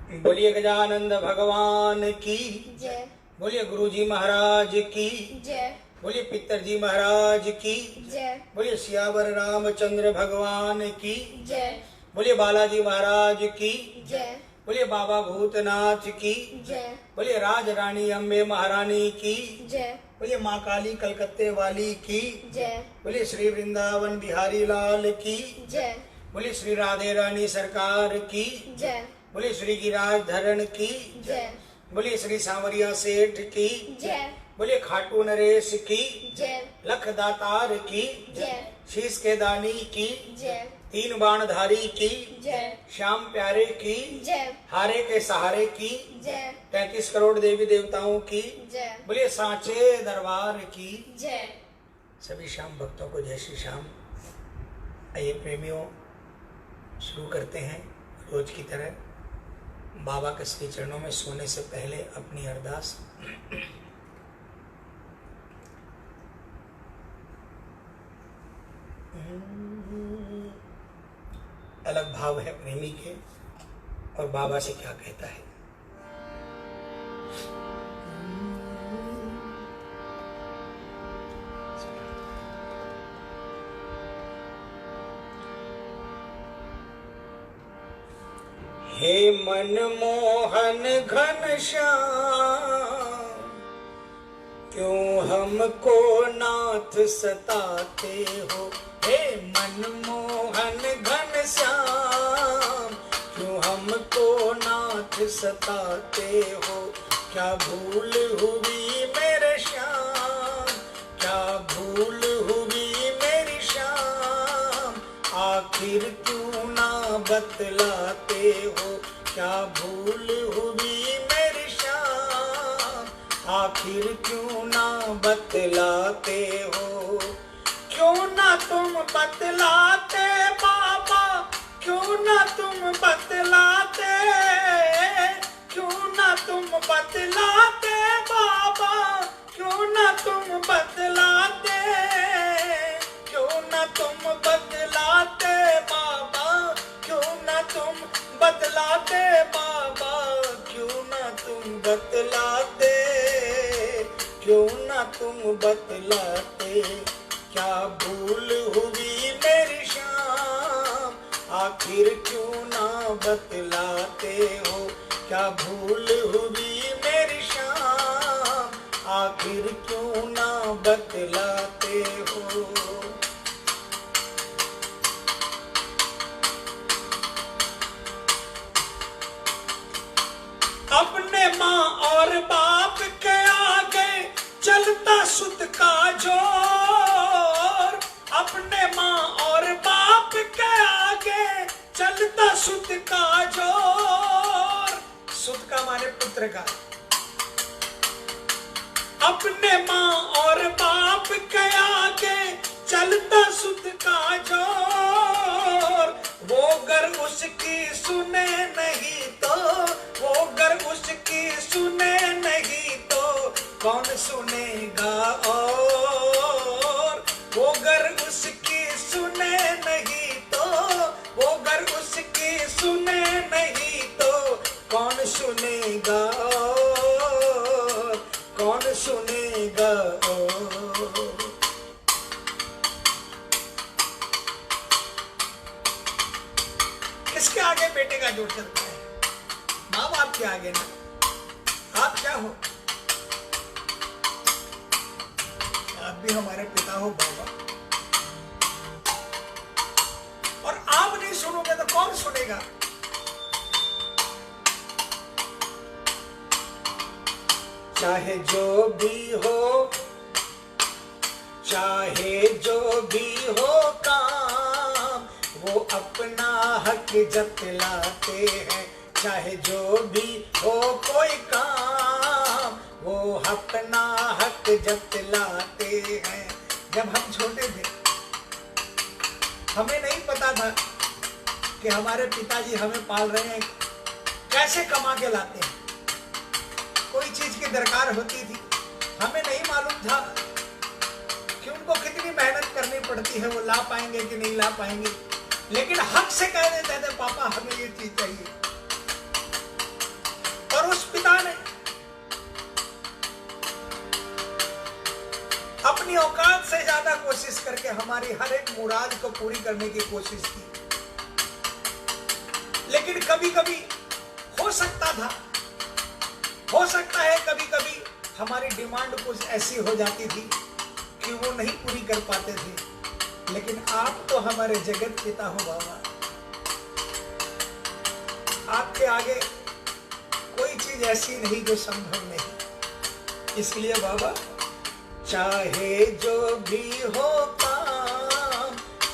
बोलिए गजानंद भगवान की जय। बोलिए गुरुजी महाराज की जय। बोलिए पितर जी महाराज की जय। बोलिए सियावर रामचंद्र भगवान की जय। बोलिए बालाजी महाराज की जय। बोलिए बाबा भूतनाथ की जय। बोलिए राज रानी अम्बे महारानी की जय। बोलिए माँ काली कलकत्ते वाली की जय। बोलिए श्री वृंदावन बिहारी लाल की जय। बोलिए श्री राधे रानी सरकार की जय। बोलिए श्री गिरिराज धरण की जय। बोलिए श्री सांवरिया सेठ की जय। बोलिए खाटू नरेश की जय। लख दातार की जय। शीश के दानी की जय। तीन बाणधारी की जय। श्याम प्यारे की जय। हारे के सहारे की जय। 33 करोड़ देवी देवताओं की जय। बोलिए सांचे दरबार की जय। सभी श्याम भक्तों को जय श्री श्याम। आइए प्रेमियों, शुरू करते हैं रोज की तरह बाबा के श्री चरणों में सोने से पहले अपनी अरदास। अलग भाव है प्रेमी के और बाबा से क्या कहता है। हे मनमोहन घन श्याम, क्यों हमको नाथ सताते हो। हे मनमोहन घन श्याम, क्यों हमको नाथ सताते हो। क्या भूल हुई मेरे श्याम, क्या भूल हुई मेरी श्याम, आखिर क्यों ना बतलाते हो। क्या भूल हुई मेरी श्याम, आखिर क्यों ना बतलाते हो। क्यों ना तुम बतलाते बाबा, क्यों ना तुम बतलाते, क्यों ना तुम बतलाते बाबा, क्यों ना तुम बतलाते, क्यों ना तुम बतलाते बाबा, क्यों ना तुम बतलाते बाबा, क्यों ना तुम बतलाते, क्यों ना तुम बतलाते। क्या भूल हुई मेरी श्याम, आखिर क्यों ना बतलाते हो। क्या भूल हुई मेरी श्याम, आखिर क्यों ना बतलाते हो। अपने माँ और बाप के आगे चलता सुत का जोर, अपने माँ और बाप के आगे चलता सुत का जोर। सुत का माने पुत्र का। अपने माँ और बाप के आगे चलता सुत का जोर। वो गर उसकी सुने नहीं तो, वो गर उसकी सुने नहीं तो कौन सुनेगा और। वो गर उसकी सुने नहीं तो, वो गर उसकी सुने नहीं तो कौन सुनेगा और, कौन सुनेगा और। किसके आगे बेटे का जोर चलता है? माँ बाप के आगे ना। आप क्या हो? आप भी हमारे पिता हो बाबा, और आप नहीं सुनोगे तो कौन सुनेगा। चाहे जो भी हो, चाहे जो भी हो काम, वो अपना हक जतलाते हैं। चाहे जो भी हो कोई काम, वो अपना हक जतलाते हैं। जब हम छोटे थे हमें नहीं पता था कि हमारे पिताजी हमें पाल रहे हैं, कैसे कमा के लाते हैं। कोई चीज की दरकार होती थी, हमें नहीं मालूम था कि उनको कितनी मेहनत करनी पड़ती है, वो ला पाएंगे कि नहीं ला पाएंगे। लेकिन हक से कह देते थे पापा हमें ये चीज चाहिए। कोशिश करके हमारी हर एक मुराद को पूरी करने की कोशिश की, लेकिन कभी कभी हो सकता है कभी कभी हमारी डिमांड कुछ ऐसी हो जाती थी कि वो नहीं पूरी कर पाते थे, लेकिन आप तो हमारे जगत पिता हो बाबा, आपके आगे कोई चीज ऐसी नहीं जो संभव नहीं। इसलिए बाबा, चाहे जो भी हो काम,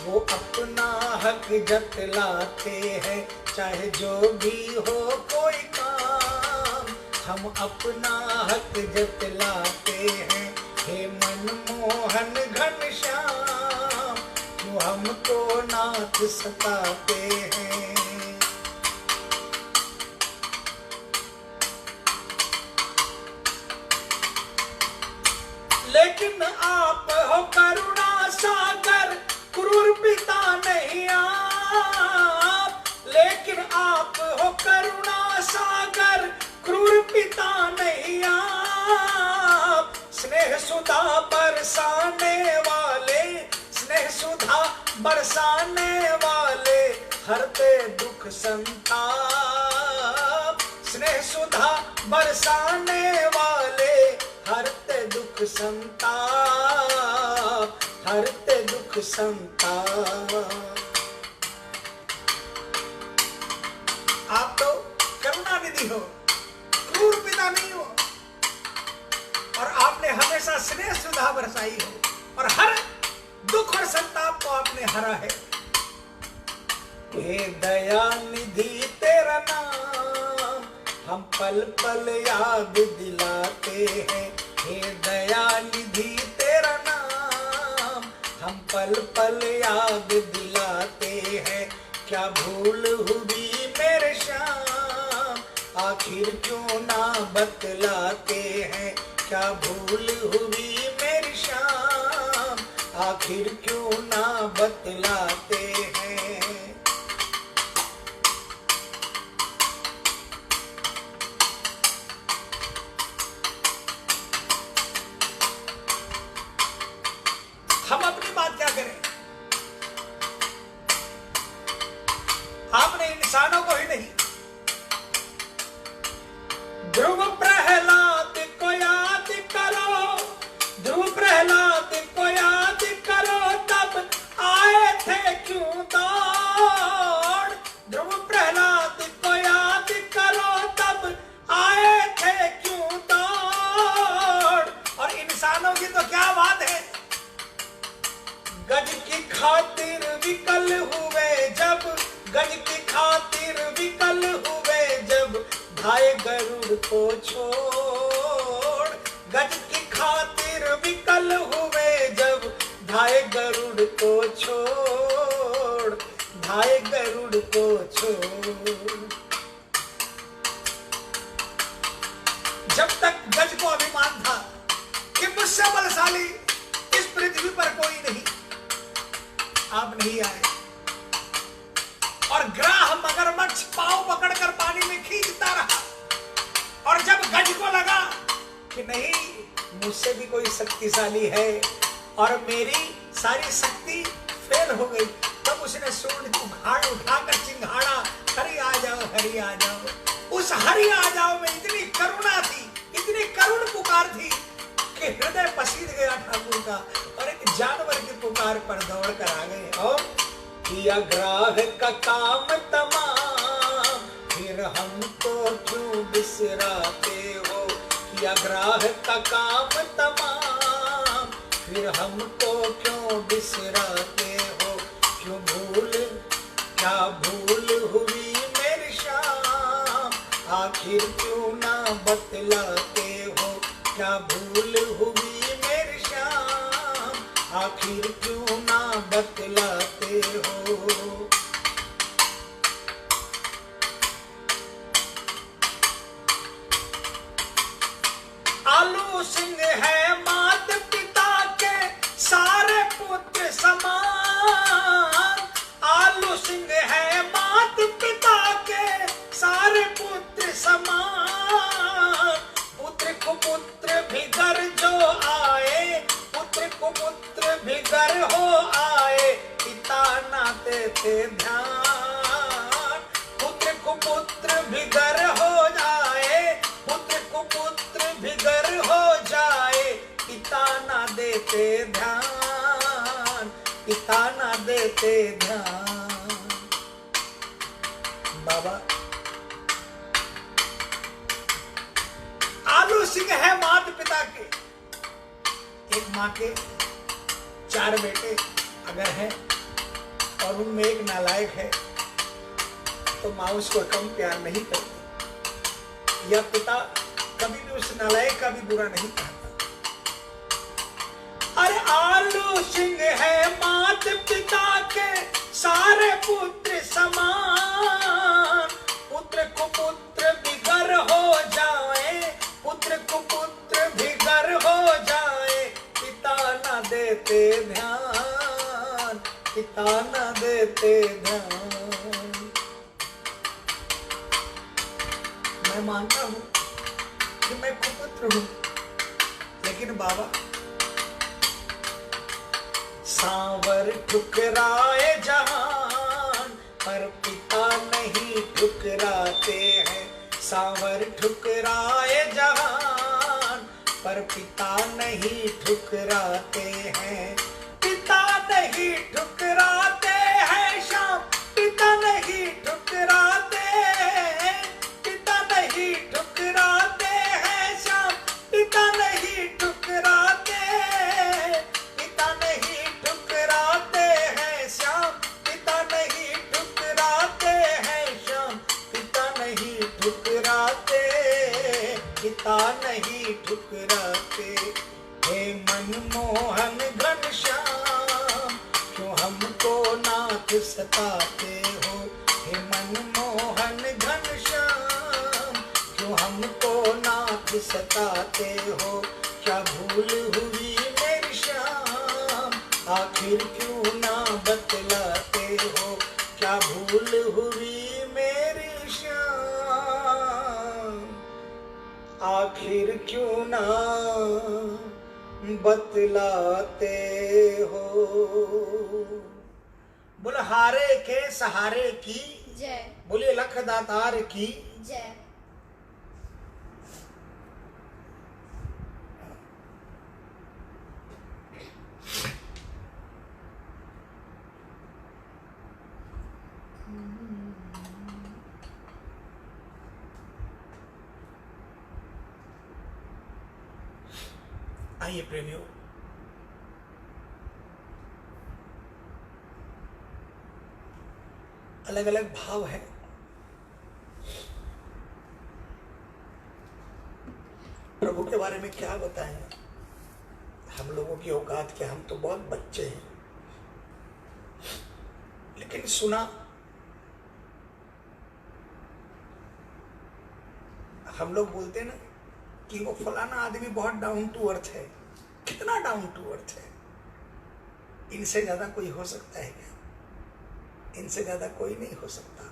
वो अपना हक जतलाते हैं। चाहे जो भी हो कोई काम, हम अपना हक जतलाते हैं। हे मनमोहन घनश्याम, क्यों हमको नाथ सताते हैं। लेकिन आप हो करुणा सागर, क्रूर पिता नहीं आप। लेकिन आप हो करुणा सागर, क्रूर पिता नहीं आप। स्नेह सुधा बरसाने वाले, स्नेह सुधा बरसाने वाले, हरते दुख संताप। स्नेह सुधा बरसाने वाले, हरते दुख संताप, हरते दुख संताप। आप तो करुणा निधि हो, क्रूर पिता नहीं हो, और आपने हमेशा स्नेह सुधा बरसाई हो, और हर दुख और संताप को आपने हरा है। हे दया निधि तेरा नाम, हम पल पल याद दिलाते हैं। हे दया निधि तेरा नाम, हम पल पल याद दिलाते हैं। क्या भूल हुई मेरे श्याम, आखिर क्यों ना बतलाते हैं। क्या भूल हुई मेरी श्याम, आखिर क्यों ना बतलाते हैं। हम अपनी बात क्या करें, आपने इंसानों को ही नहीं, ध्रुव प्रहलाद को याद करो, ध्रुव प्रहलाद को याद करो, तब आए थे क्यों दौड़। ध्रुव प्रहलाद को याद करो, तब आए थे क्यों दौड़। और इंसानों की तो क्या बात है, गज की खातिर विकल हुए जब, गज की खातिर विकल हुए जब, धाये गरुड़ को छोड़। गज की खातिर विकल हुए जब, धाये गरुड़ को छोड़, धाये गरुड़ को छोड़। जब तक गज को अभिमान था कि मुझसे बलशाली इस पृथ्वी पर कोई नहीं, आप नहीं आए, और ग्राह मगरमच्छ पांव पकड़कर पानी में खींचता रहा। और जब गज को लगा कि नहीं, मुझसे भी कोई शक्तिशाली है और मेरी सारी शक्ति फेल हो गई, तब उसने सूंड उठाकर चिंघाड़ा, हरि आ जाओ, हरि आ जाओ। उस हरि आ जाओ में इतनी करुणा थी, इतनी करुण पुकार थी कि हृदय पसीज गया ठाकुर का, और एक जानवर की पुकार पर दौड़ कर आ गए। और किया ग्राह का काम तमाम, फिर हमको क्यों बिसराते हो। किया ग्राह का काम तमाम, फिर हमको क्यों बिसराते हो। क्यों भूल, क्या भूल हुई मेरी श्याम, आखिर क्यों ना बतलाते हो। क्या भूल हुई मेरी श्याम, आखिर क्यों ना बतलाते हो। आलू सिंह है मात पिता के सारे पुत्र समान। आलू सिंह है मात पिता के सारे पुत्र समान। पुत्र को पुत्र भी घर जो आए, पुत्र को पुत्र भी घर देते ध्यान, पिता ना देते ध्यान। बाबा आलू सिंह है मात पिता के, एक माँ के 4 बेटे अगर हैं और उनमें एक नालायक है तो माँ उसको कम प्यार नहीं करती, या पिता कभी भी उस नालायक का भी बुरा नहीं कहता। अरे आलू सिंह है मात पिता के सारे पुत्र समान, पुत्र कुपुत्र बिगर हो जाए, पुत्र कुपुत्र बिगर हो जाए, पिता ना देते ध्यान, पिता ना देते ध्यान। मैं मानता हूं कि मैं कुपुत्र हूं, लेकिन बाबा सांवर ठुकराए जहान पर पिता नहीं ठुकराते हैं, सांवर ठुकराए जहान पर पिता नहीं ठुकराते हैं, पिता नहीं ठुकराते हैं श्याम, पिता नहीं ठुकराते हैं, पिता नहीं ठुकराते हैं श्याम, पिता नहीं ठुकराते, पिता नहीं ठुकराते हैं श्याम, पिता नहीं ठुकराते हैं श्याम, पिता नहीं ठुकराते, पिता नहीं ठुकराते। हे मनमोहन घनश्याम क्यों हमको नाथ सताते हो, हे मनमोहन घनश्याम क्यों हमको नाथ सताते हो, क्या भूल हुई मेरी श्याम आखिर क्यों ना बतलाते हो, क्या भूल हुई मेरी श्याम आखिर क्यों ना बतलाते हो। बुलहारे के सहारे की जय, बोलिए लख दातार की जय। आइए प्रेमियों, अलग अलग भाव है। प्रभु के बारे में क्या बताएं, हम लोगों की औकात क्या, हम तो बहुत बच्चे हैं। लेकिन सुना हम लोग बोलते हैं ना कि वो फलाना आदमी बहुत डाउन टू अर्थ है। कितना डाउन टू अर्थ है? इनसे ज्यादा कोई हो सकता है क्या? इनसे ज्यादा कोई नहीं हो सकता।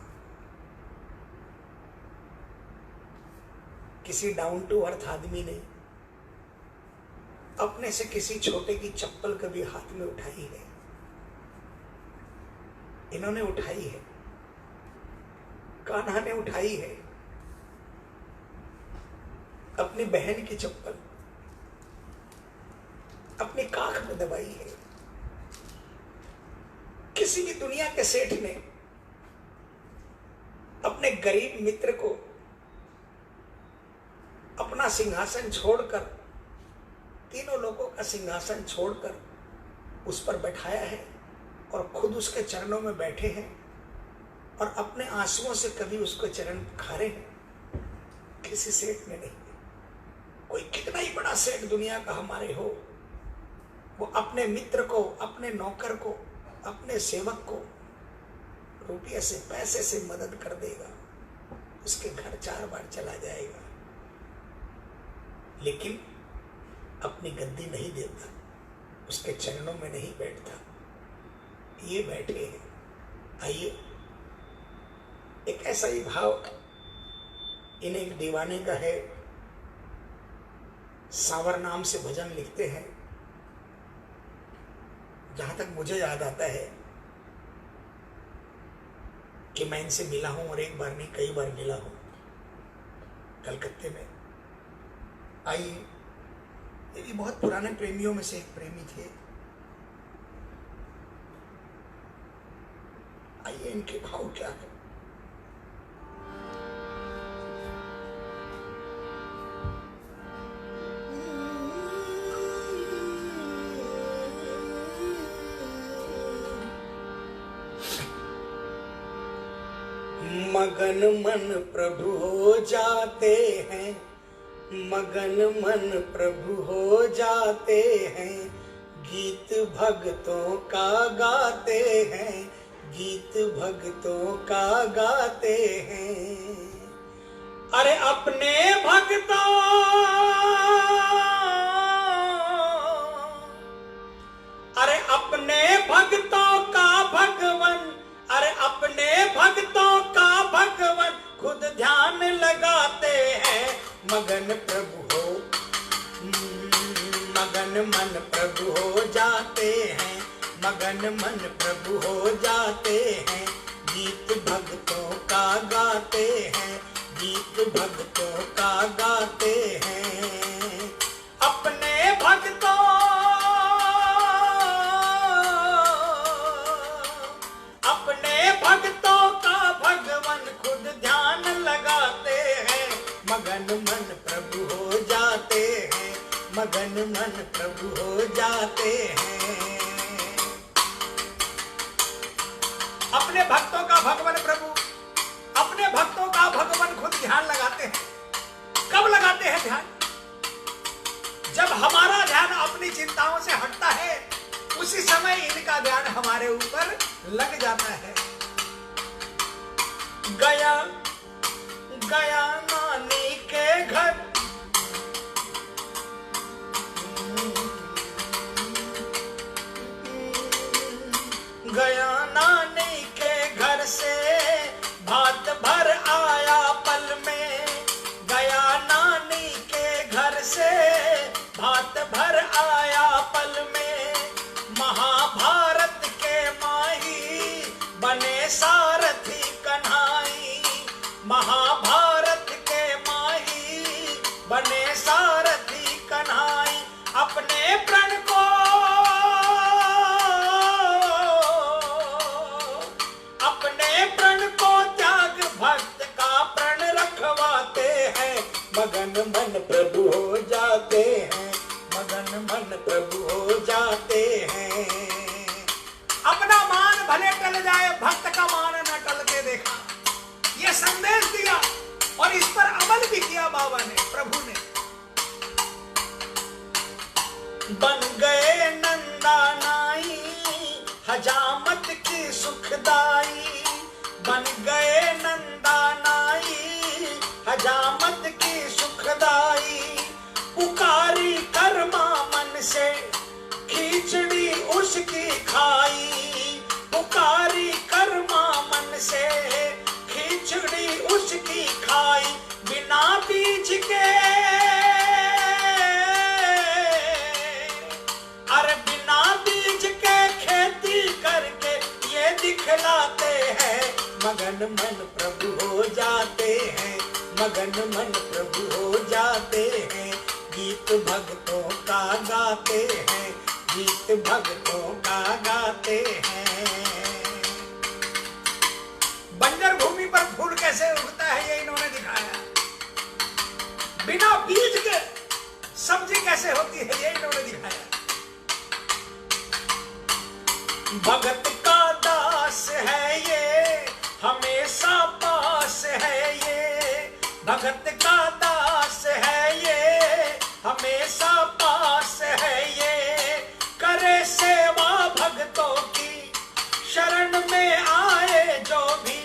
किसी डाउन टू अर्थ आदमी ने अपने से किसी छोटे की चप्पल कभी हाथ में उठाई है? इन्होंने उठाई है, कान्हा ने उठाई है अपनी बहन की चप्पल, अपनी काख में दबाई है। किसी भी दुनिया के सेठ ने अपने गरीब मित्र को अपना सिंहासन छोड़कर, तीनों लोगों का सिंहासन छोड़कर उस पर बैठाया है और खुद उसके चरणों में बैठे हैं और अपने आंसुओं से कभी उसके चरण खारे हैं? किसी सेठ ने नहीं। कोई कितना ही बड़ा सेठ दुनिया का हमारे हो, वो अपने मित्र को, अपने नौकर को, अपने सेवक को रुपये से, पैसे से मदद कर देगा, उसके घर 4 बार चला जाएगा, लेकिन अपनी गद्दी नहीं देता, उसके चरणों में नहीं बैठता। ये बैठे हैं। आइए, एक ऐसा ही भाव इन्हें एक दीवाने का है। सांवर नाम से भजन लिखते हैं। जहां तक मुझे याद आता है कि मैं इनसे मिला हूं, और एक बार नहीं कई बार मिला हूं कलकत्ते में। आइए ये भी बहुत पुराने प्रेमियों में से एक प्रेमी थे। आइए इनके भाव क्या है। मगन मन प्रभु हो जाते हैं, मगन मन प्रभु हो जाते हैं, गीत भक्तों का गाते हैं, गीत भक्तों का गाते हैं। अरे अपने भक्तों, अरे अपने भक्तों का भगवन, अरे अपने भक्तों का भगवन खुद ध्यान लगाते हैं। मगन प्रभु हो, मगन मन प्रभु हो जाते हैं, मगन मन प्रभु हो जाते हैं, गीत भक्तों का गाते हैं, गीत भक्तों का गाते हैं। अपने भक्तों, अपने भक्तों का भगवन खुद ध्यान लगाते हैं। मगन मन प्रभु हो जाते हैं, मगन मन प्रभु हो जाते हैं। अपने भक्तों का भगवान प्रभु, अपने भक्तों का भगवान खुद ध्यान लगाते हैं। कब लगाते हैं ध्यान? जब हमारा ध्यान अपनी चिंताओं से हटता है, उसी समय इनका ध्यान हमारे ऊपर लग जाता है। गया गया नानी के घर, गया नानी के घर से भात भर आया पल में, गया नानी के घर से भात भर आया पल में। महाभारत के माही बने सारथी कन्हाई, महाभारत के माही बने सारथी कन्हाई। अपने प्रण को, अपने प्रण को त्याग भक्त का प्रण रखवाते हैं। मगन मन प्रभु हो जाते हैं, मगन मन प्रभु हो जाते हैं। अपना मान भले टल जाए, भक्त का मान न टलते देखा। ये संदेश दिया और इस पर अमल भी किया बाबा ने, प्रभु ने। बन गए नंदा नाई हजामत की सुखदाई, बन गए नंदा नाई हजामत की सुखदाई। पुकारी कर्मा मन से खिचड़ी उसकी खाई, पुकारी कर्मा मन से खिचड़ी उसकी खाई। बिना बीज के, अरे बिना बीज के खेती करके ये दिखलाते हैं। मगन मन प्रभु हो जाते हैं, मगन मन प्रभु हो जाते हैं, गीत भक्तों का गाते हैं, गीत भक्तों का गाते हैं। बंजर भूमि पर फूल कैसे उगता है ये इन्होंने दिखाया। बिना बीज के सब्जी कैसे होती है ये इन्होंने दिखाया। भगत का दास है ये, हमेशा पास है ये, भगत का दास है ये, हमेशा पास है ये। करे सेवा भक्तों की, शरण में आए जो भी,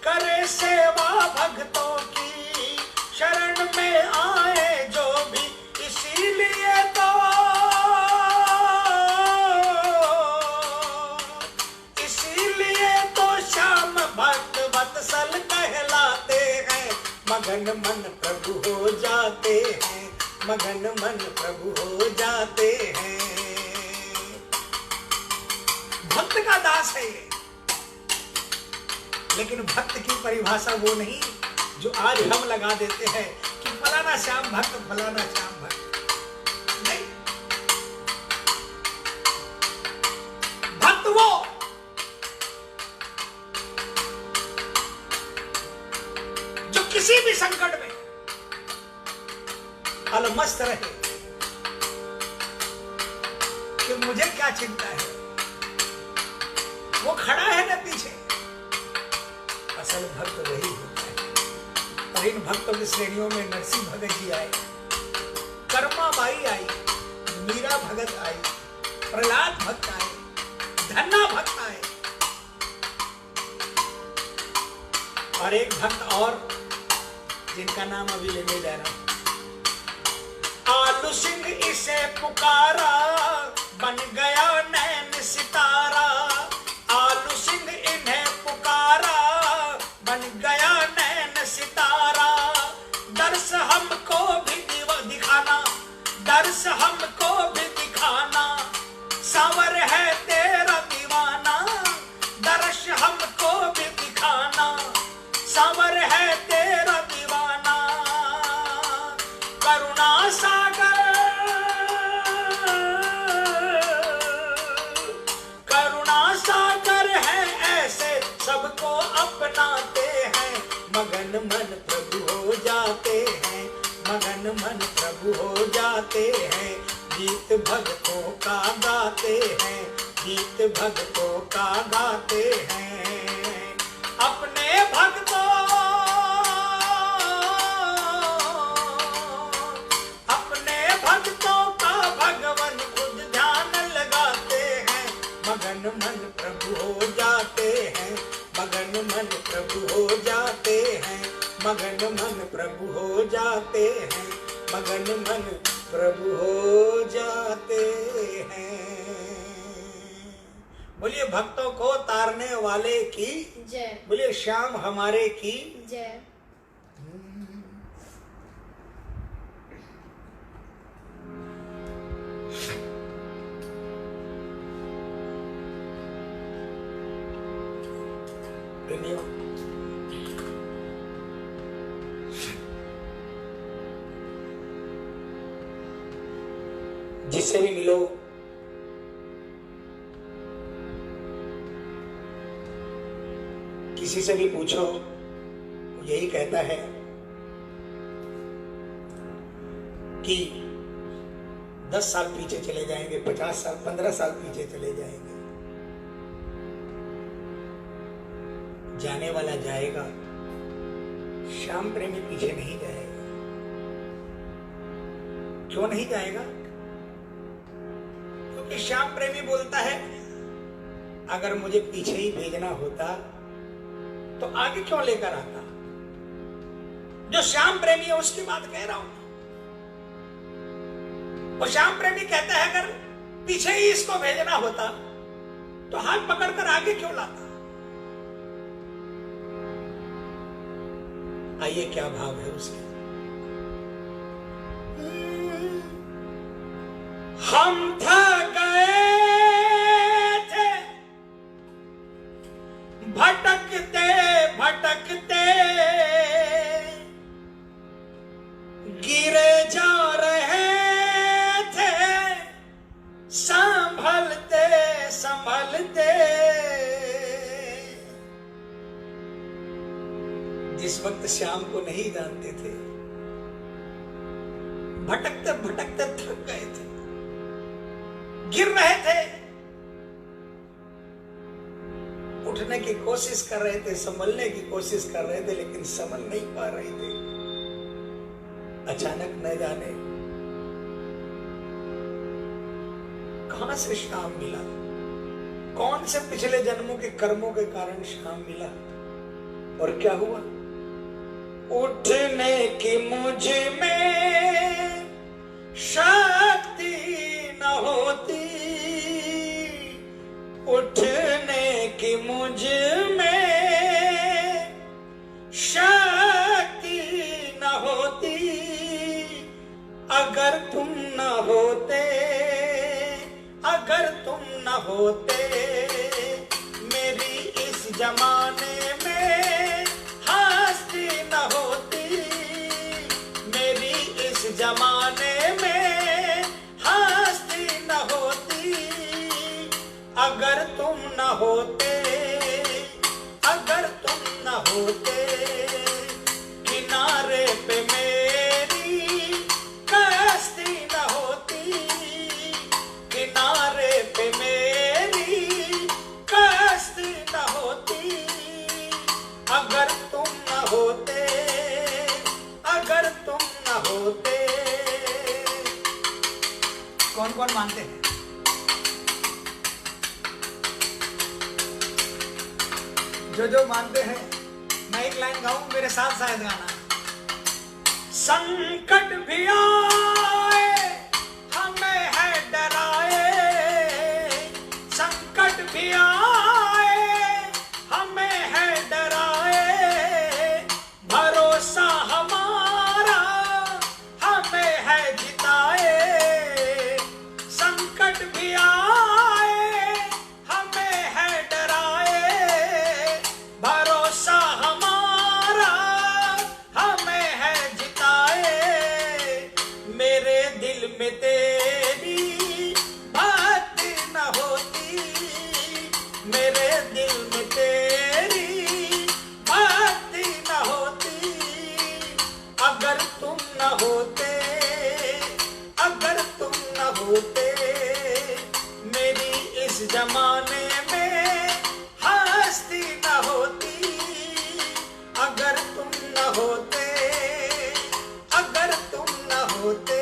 करे सेवा भक्तों की, शरण में आए जो भी। इसीलिए तो, इसीलिए तो श्याम भक्त वत्सल कहलाते हैं। मगन मन प्रभु हो जाते हैं, मगन मन प्रभु हो जाते हैं। भक्त का दास है ये, लेकिन भक्त की परिभाषा वो नहीं जो आज हम लगा देते हैं कि फलाना श्याम भक्त, फलाना श्याम भक्त। भक्त वो जो किसी भी संकट में अलमस्त रहे कि मुझे क्या चिंता है, वो खड़ा है ना पीछे। असल भक्त वही होता है। और इन भक्तों की श्रेणियों में नरसिंह भगत जी आए, कर्मा बाई आई, मीरा भगत आई, प्रहलाद भक्त आए, धन्ना भक्त आए, और एक भक्त और जिनका नाम अभी लेने जा रहा हूं। आलू सिंह इसे पुकारा, बन गया नैन सितारा। आलू सिंह इन्हें पुकारा, बन गया नैन सितारा। दर्श हमको भी दिखाना, दर्श हमको भी दिखाना। सावर है तेरा दीवाना, दर्श हमको भी दिखाना। सावर है तेरा दीवाना। करुणा सागर, करुणा सागर है ऐसे सबको अपनाते हैं। मगन मन प्रभु हो जाते हैं, मगन मन प्रभु हो जाते हैं। गीत भक्तों का गाते हैं, गीत भक्तों का गाते हैं। अपने भक्तों, अपने भक्तों का भगवान खुद ध्यान लगाते हैं। मगन मन प्रभु हो जाते हैं, मगन मन प्रभु हो जाते हैं। मगन मन प्रभु हो जाते हैं, मगन मन प्रभु हो जाते हैं। बोलिए भक्तों को तारने वाले की जय, बोलिए श्याम हमारे की जय। जिससे भी मिलो किसी से भी पूछो, वो यही कहता है कि 10 साल पीछे चले जाएंगे, 50 साल, 15 साल पीछे चले जाएंगे। जाने वाला जाएगा, श्याम प्रेमी पीछे नहीं जाएगा। क्यों नहीं जाएगा? क्योंकि श्याम प्रेमी बोलता है अगर मुझे पीछे ही भेजना होता तो आगे क्यों लेकर आता। जो श्याम प्रेमी है उसकी बात कह रहा हूं। वो श्याम प्रेमी कहता है अगर पीछे ही इसको भेजना होता तो हाथ पकड़कर आगे क्यों लाता। आइए क्या भाव है उसके। हम थक गए थे भटकते भटकते, गिरे जा रहे थे संभलते संभलते। जिस वक्त श्याम को नहीं जानते थे, भटकते भटकते थक गए थे, गिर रहे थे, उठने की कोशिश कर रहे थे, संभलने की कोशिश कर रहे थे, लेकिन संभल नहीं पा रहे थे। अचानक न जाने कहां से श्याम मिला, कौन से पिछले जन्मों के कर्मों के कारण श्याम मिला, और क्या हुआ। उठने की मुझ में शक्ति न होती, उठने की मुझ में शक्ति न होती। अगर तुम न होते, अगर तुम न होते, मेरी इस जमाने में हस्ती न होती, मेरी इस जमाने में हस्ती न होती। अगर तुम कौन मानते हैं? जो मानते हैं, मैं एक लाइन गाऊं, मेरे साथ शायद गाना। संकट भी आए हमें है डराए, संकट भी आए हमें है डराए, भरोसा हमारा हमें है जिताए। संकट भी आए हमें है डराए, भरोसा हमारा हमें है जिताए। मेरे दिल में तेरी भक्ति न होती, मेरे दिल में तेरी भक्ति न होती, अगर तुम न होते, अगर तुम न होते, मेरी इस जमाने में हस्ती न होती, अगर तुम न होते, अगर तुम न होते।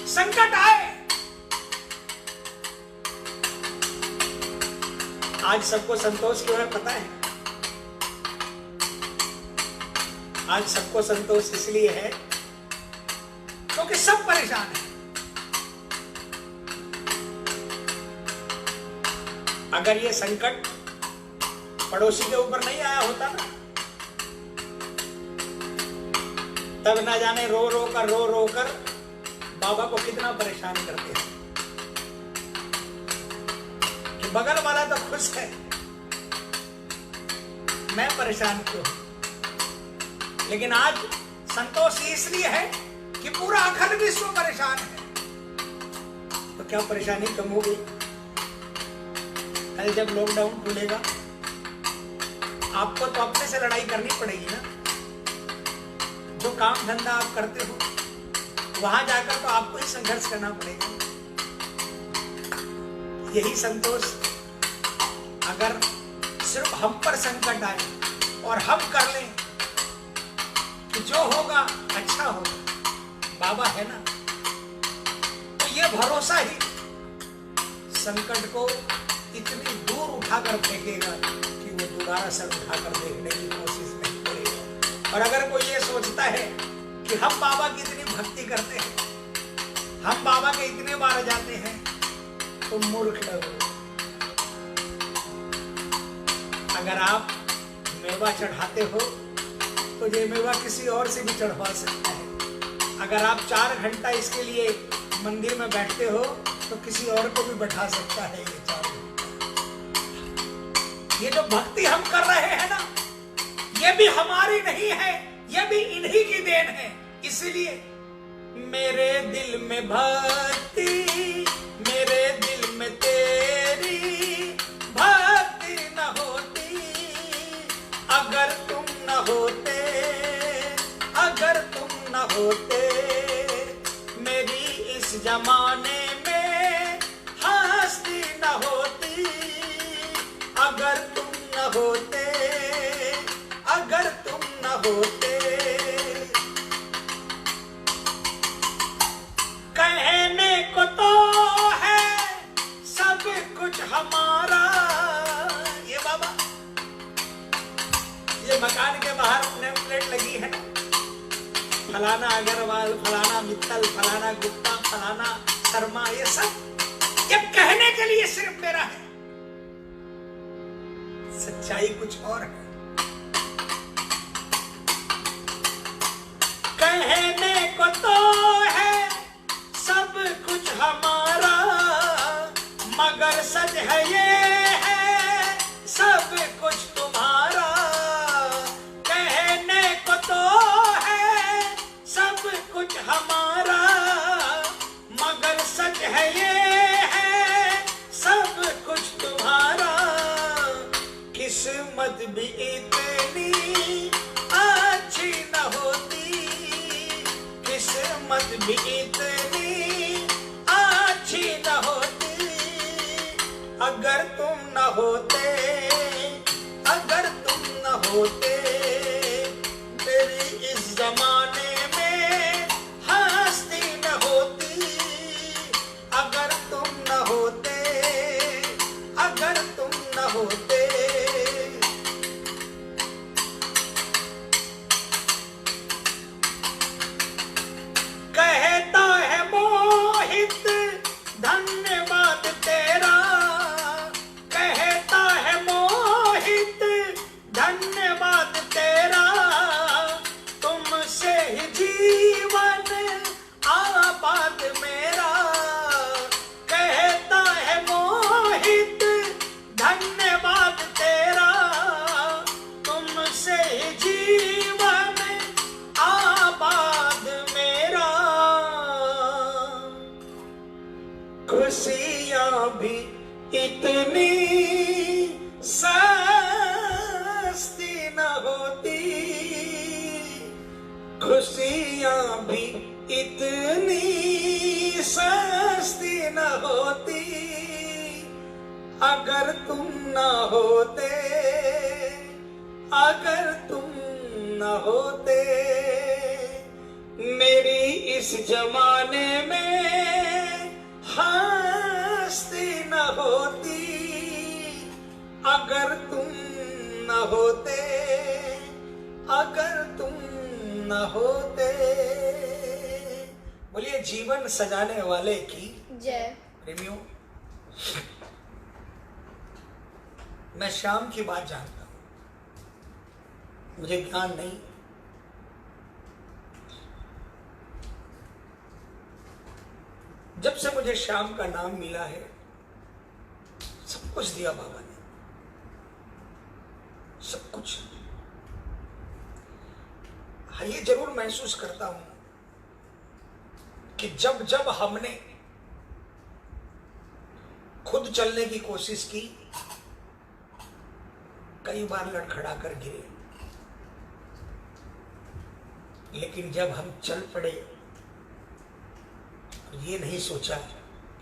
संकट आए, आज सबको संतोष क्यों है पता है? आज सबको संतोष इसलिए है क्योंकि सब परेशान हैं। अगर ये संकट पड़ोसी के ऊपर नहीं आया होता ना, तब ना जाने रो रो कर बाबा को कितना परेशान करते हैं कि बगल वाला तो खुश है, मैं परेशान क्यों? लेकिन आज संतोष इसलिए है कि पूरा अखंड विश्व परेशान है। तो क्या परेशानी कम हो गई? कल जब लॉकडाउन खुलेगा, आपको तो अपने से लड़ाई करनी पड़ेगी ना। जो काम धंधा आप करते हो, वहां जाकर तो आपको ही संघर्ष करना पड़ेगा। यही संतोष अगर सिर्फ हम पर संकट आए और हम कर लें कि जो होगा अच्छा होगा, बाबा है ना, तो ये भरोसा ही संकट को इतनी दूर उठाकर फेंकेगा कि वो दोबारा सर उठाकर देखने की कोशिश नहीं करेगा। और अगर कोई ये सोचता है कि हम बाबा की इतनी भक्ति करते हैं, हम बाबा के इतने बार जाते हैं, तो मूर्ख लोग। अगर आप मेवा चढ़ाते हो तो ये मेवा किसी और से भी चढ़वा सकता है। अगर आप 4 घंटा इसके लिए मंदिर में बैठते हो तो किसी और को भी बैठा सकता है ये 4 घंटा। ये जो भक्ति हम कर रहे हैं ना, ये भी हमारी नहीं है, ये भी इन्हीं की देन है। इसीलिए मेरे दिल में भक्ति, मेरे दिल में तेरी भक्ति न होती, अगर तुम न होते, अगर तुम न होते, मेरी इस जमाने में हस्ती न होती, अगर तुम न होते, अगर तुम न होते। कहने को तो है सब कुछ हमारा, ये बाबा, ये मकान के बाहर नेम प्लेट लगी है ना, फलाना अग्रवाल, फलाना मित्तल, फलाना गुप्ता, फलाना शर्मा, ये सब ये कहने के लिए सिर्फ मेरा है। सच्चाई कुछ और है। कहने को तो है सब कुछ हमारा, मगर सच है ये है सब कुछ तुम्हारा। कहने को तो है सब कुछ हमारा, मगर सच है ये है सब कुछ तुम्हारा। किस्मत भी इतनी अच्छी न होती, किस्मत भी इतनी अच्छी न होती, अगर तुम न होते, अगर तुम न होते, मेरी इस जमाने में हस्ती न होती, खुशियां भी इतनी सस्ती न होती अगर तुम न होते, अगर तुम न होते। मेरी इस जमाने में हस्ती न होती अगर तुम न होते, अगर तुम न होते। बोलिए जीवन सजाने वाले की जय। प्रेमियों, मैं श्याम की बात जानता हूं, मुझे ज्ञान नहीं। जब से मुझे श्याम का नाम मिला है, सब कुछ दिया बाबा ने, सब कुछ। हाँ, ये जरूर महसूस करता हूं कि जब जब हमने खुद चलने की कोशिश की, कई बार लड़खड़ा कर गिरे, लेकिन जब हम चल पड़े, ये नहीं सोचा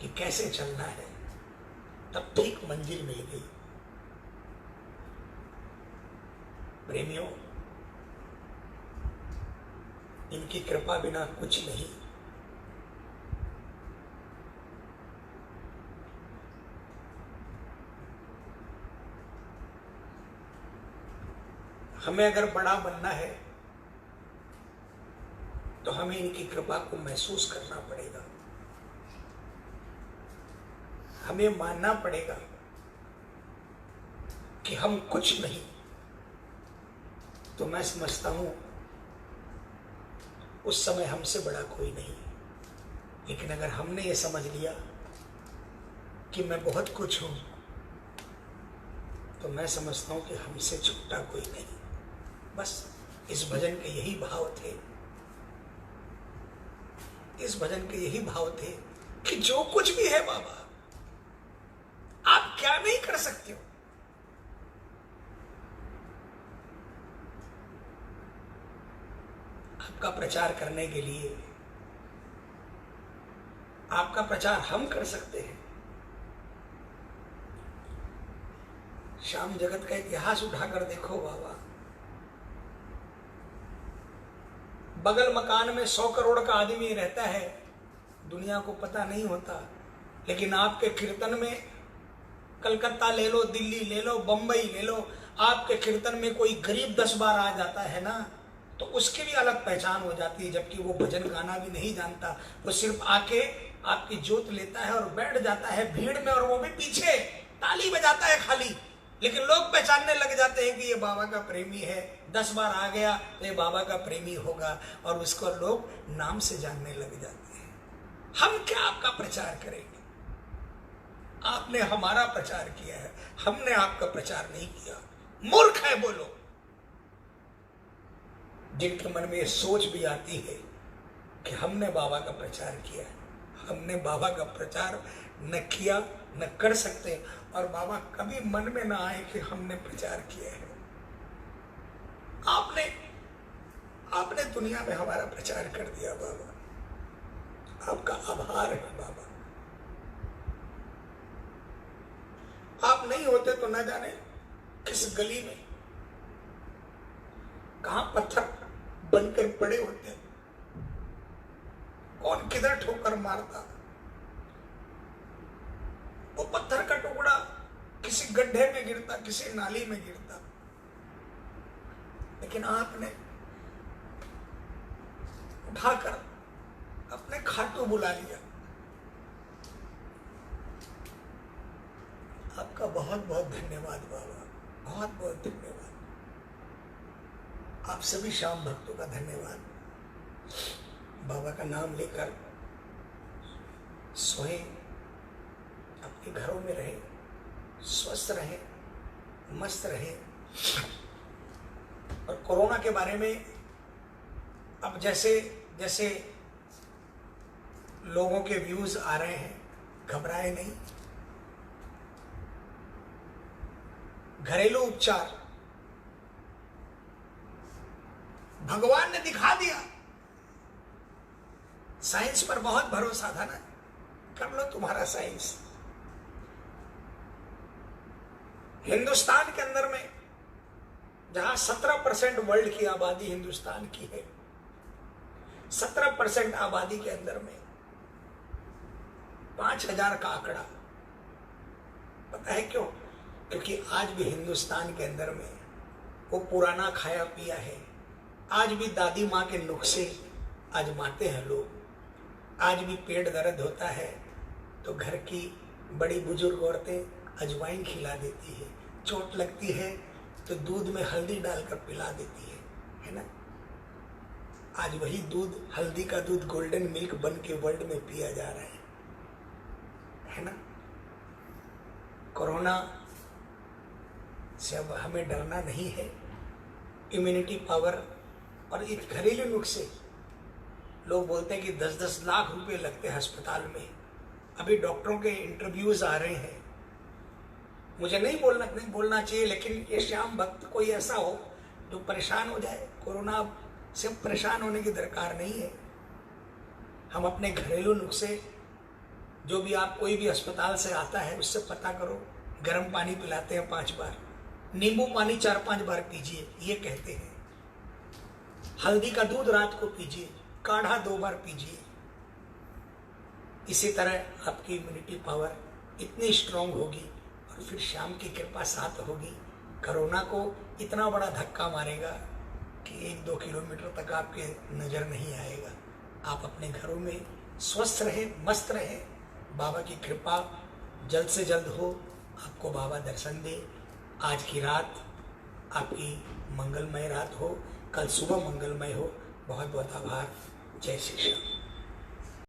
कि कैसे चलना है, तब ठीक मंजिल मिल गई। प्रेमियों, इनकी कृपा बिना कुछ नहीं। हमें अगर बड़ा बनना है तो हमें इनकी कृपा को महसूस करना पड़ेगा, हमें मानना पड़ेगा कि हम कुछ नहीं। तो मैं समझता हूं उस समय हमसे बड़ा कोई नहीं, लेकिन अगर हमने ये समझ लिया कि मैं बहुत कुछ हूं, तो मैं समझता हूं कि हमसे छोटा कोई नहीं। बस इस भजन के यही भाव थे, इस भजन के यही भाव थे कि जो कुछ भी है बाबा, आप क्या नहीं कर सकते हो। आपका प्रचार करने के लिए, आपका प्रचार हम कर सकते हैं। श्याम जगत का इतिहास उठाकर देखो बाबा, बगल मकान में 100 करोड़ का आदमी रहता है, दुनिया को पता नहीं होता, लेकिन आपके कीर्तन में कलकत्ता ले लो, दिल्ली ले लो, बंबई ले लो, आपके कीर्तन में कोई गरीब 10 बार आ जाता है ना, तो उसकी भी अलग पहचान हो जाती है। जबकि वो भजन गाना भी नहीं जानता, वो सिर्फ आके आपकी जोत लेता है और बैठ जाता है भीड़ में, और वो भी पीछे ताली बजाता है खाली, लेकिन लोग पहचानने लग जाते हैं कि ये बाबा का प्रेमी है। 10 बार आ गया तो ये बाबा का प्रेमी होगा, और उसको लोग नाम से जानने लग जाते हैं। हम क्या आपका प्रचार करेंगे? आपने हमारा प्रचार किया है, हमने आपका प्रचार नहीं किया। मूर्ख है वो लोग जिनके मन में ये सोच भी आती है कि हमने बाबा का प्रचार किया है। हमने बाबा का प्रचार न किया, न कर सकते, और बाबा कभी मन में ना आए कि हमने प्रचार किया है। आपने दुनिया में हमारा प्रचार कर दिया बाबा, आपका आभार है बाबा। आप नहीं होते तो न जाने किस गली में कहां पत्थर बनकर पड़े होते, कौन किधर ठोकर मारता। वो पत्थर का टुकड़ा किसी गड्ढे में गिरता, किसी नाली में गिरता, लेकिन आपने उठाकर अपने खाटू बुला लिया। आपका बहुत बहुत धन्यवाद बाबा, बहुत बहुत धन्यवाद। आप सभी श्याम भक्तों का धन्यवाद। बाबा का नाम लेकर सोएं, अपने घरों में रहें, स्वस्थ रहें, मस्त रहें। और कोरोना के बारे में अब जैसे जैसे लोगों के व्यूज आ रहे हैं, घबराए नहीं। घरेलू उपचार भगवान ने दिखा दिया। साइंस पर बहुत भरोसा था ना, कर लो तुम्हारा साइंस। हिंदुस्तान के अंदर में जहां 17% वर्ल्ड की आबादी हिंदुस्तान की है, 17% आबादी के अंदर में 5000 का आंकड़ा। पता है क्यों? क्योंकि आज भी हिंदुस्तान के अंदर में वो पुराना खाया पिया है। आज भी दादी माँ के नुस्खे आजमाते हैं लोग। आज भी पेट दर्द होता है तो घर की बड़ी बुजुर्ग औरतें अजवाइन खिला देती है, चोट लगती है तो दूध में हल्दी डालकर पिला देती है ना। आज वही दूध, हल्दी का दूध गोल्डन मिल्क बन के वर्ल्ड में पिया जा रहा है ना। कोरोना से अब हमें डरना नहीं है। इम्यूनिटी पावर और एक घरेलू नुस्खे, लोग बोलते हैं कि 10-10 लाख रुपए लगते हैं अस्पताल में। अभी डॉक्टरों के इंटरव्यूज आ रहे हैं। मुझे नहीं बोलना चाहिए, लेकिन ये श्याम भक्त कोई ऐसा हो जो परेशान हो जाए। कोरोना से परेशान होने की दरकार नहीं है। हम अपने घरेलू नुस्खे, जो भी आप कोई भी अस्पताल से आता है उससे पता करो। गर्म पानी पिलाते हैं 5 बार, नींबू पानी 4-5 बार पीजिए, ये कहते हैं। हल्दी का दूध रात को पीजिए, काढ़ा 2 बार पीजिए। इसी तरह आपकी इम्यूनिटी पावर इतनी स्ट्रांग होगी और फिर शाम की कृपा साथ होगी। कोरोना को इतना बड़ा धक्का मारेगा कि 1-2 किलोमीटर तक आपके नज़र नहीं आएगा। आप अपने घरों में स्वस्थ रहें, मस्त रहें। बाबा की कृपा जल्द से जल्द हो, आपको बाबा दर्शन दे। आज की रात आपकी मंगलमय रात हो, कल सुबह मंगलमय हो। बहुत बहुत आभार। जय श्री श्याम।